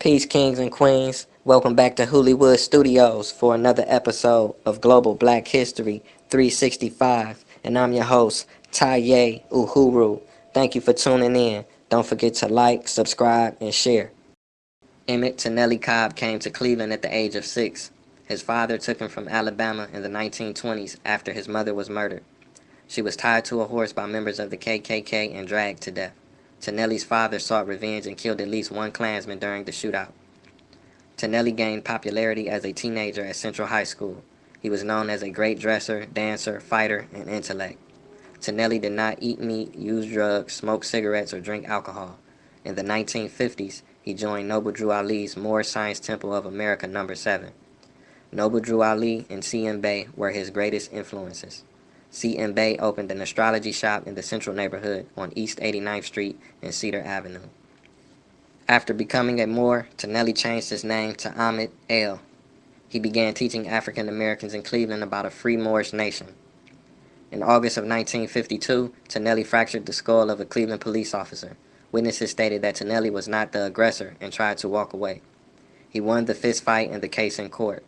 Peace, kings and queens. Welcome back to Hollywood Studios for another episode of Global Black History 365. And I'm your host, Taye Uhuru. Thank you for tuning in. Don't forget to like, subscribe, and share. Emmett Tonelli Cobb came to Cleveland at the age of 6. His father took him from Alabama in the 1920s after his mother was murdered. She was tied to a horse by members of the KKK and dragged to death. Tonelli's father sought revenge and killed at least one Klansman during the shootout. Tonelli gained popularity as a teenager at Central High School. He was known as a great dresser, dancer, fighter, and intellect. Tonelli did not eat meat, use drugs, smoke cigarettes, or drink alcohol. In the 1950s, he joined Noble Drew Ali's Moore Science Temple of America No. 7. Noble Drew Ali and C.M. Bay were his greatest influences. C.M. Bay opened an astrology shop in the Central neighborhood on East 89th Street and Cedar Avenue. After becoming a Moor, Tonelli changed his name to Ahmed. He began teaching African Americans in Cleveland about a free Moorish nation. In August of 1952, Tonelli fractured the skull of a Cleveland police officer. Witnesses stated that Tonelli was not the aggressor and tried to walk away. He won the fist fight and the case in court.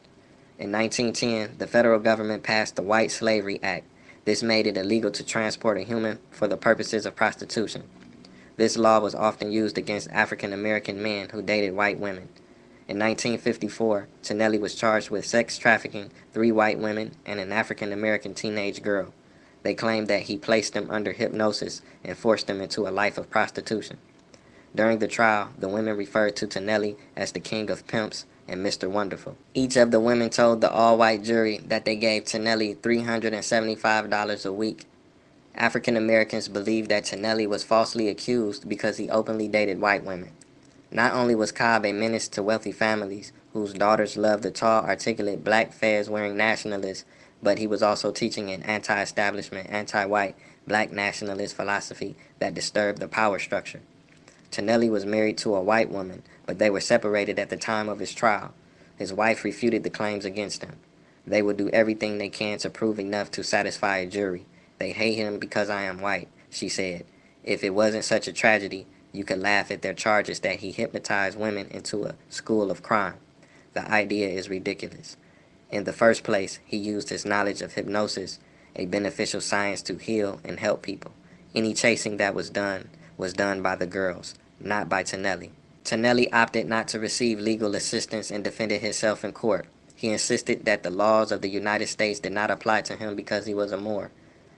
In 1910, the federal government passed the White Slavery Act. This made it illegal to transport a human for the purposes of prostitution. This law was often used against African American men who dated white women. In 1954, Tonelli was charged with sex trafficking 3 white women and an African American teenage girl. They claimed that he placed them under hypnosis and forced them into a life of prostitution. During the trial, the women referred to Tonelli as the King of Pimps and Mr. Wonderful. Each of the women told the all-white jury that they gave Tonelli $375 a week. African Americans believed that Tonelli was falsely accused because he openly dated white women. Not only was Cobb a menace to wealthy families whose daughters loved the tall, articulate black fez-wearing nationalists, but he was also teaching an anti-establishment, anti-white, black nationalist philosophy that disturbed the power structure. Tonelli was married to a white woman, but they were separated at the time of his trial. His wife refuted the claims against him. They will do everything they can to prove enough to satisfy a jury. They hate him because I am white, she said. If it wasn't such a tragedy, you could laugh at their charges that he hypnotized women into a school of crime. The idea is ridiculous. In the first place, he used his knowledge of hypnosis, a beneficial science to heal and help people. Any chasing that was done by the girls, not by Tonelli. Tonelli opted not to receive legal assistance and defended himself in court. He insisted that the laws of the United States did not apply to him because he was a Moor.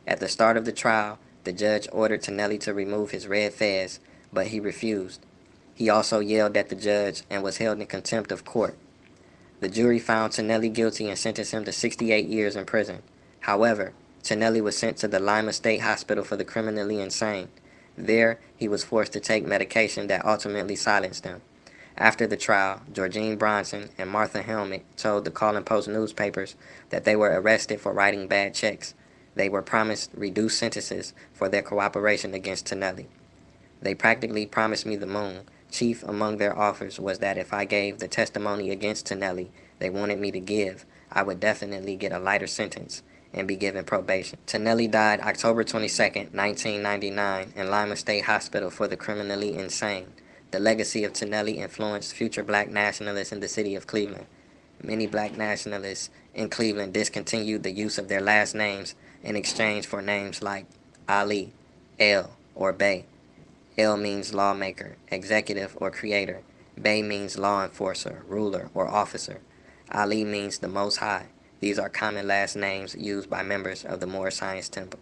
At the start of the trial, the judge ordered Tonelli to remove his red fez, but he refused. He also yelled at the judge and was held in contempt of court. The jury found Tonelli guilty and sentenced him to 68 years in prison. However, Tonelli was sent to the Lima State Hospital for the criminally insane. There, he was forced to take medication that ultimately silenced him. After the trial, Georgine Bronson and Martha Helmick told the Call and Post newspapers that they were arrested for writing bad checks. They were promised reduced sentences for their cooperation against Tonelli. They practically promised me the moon. Chief among their offers was that if I gave the testimony against Tonelli they wanted me to give, I would definitely get a lighter sentence and be given probation. Tonelli died October 22, 1999 in Lima State Hospital for the criminally insane. The legacy of Tonelli influenced future black nationalists in the city of Cleveland. Many black nationalists in Cleveland discontinued the use of their last names in exchange for names like Ali, El, or Bey. El means lawmaker, executive, or creator. Bey means law enforcer, ruler, or officer. Ali means the Most High. These are common last names used by members of the Moore Science Temple.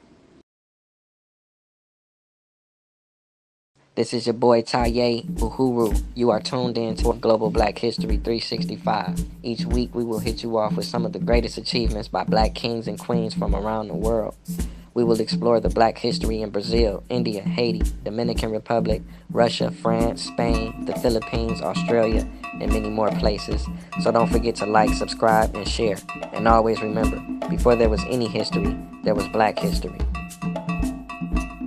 This is your boy Taye Uhuru. You are tuned in to Global Black History 365. Each week we will hit you off with some of the greatest achievements by black kings and queens from around the world. We will explore the black history in Brazil, India, Haiti, Dominican Republic, Russia, France, Spain, the Philippines, Australia, and many more places. So don't forget to like, subscribe, and share. And always remember, before there was any history, there was black history.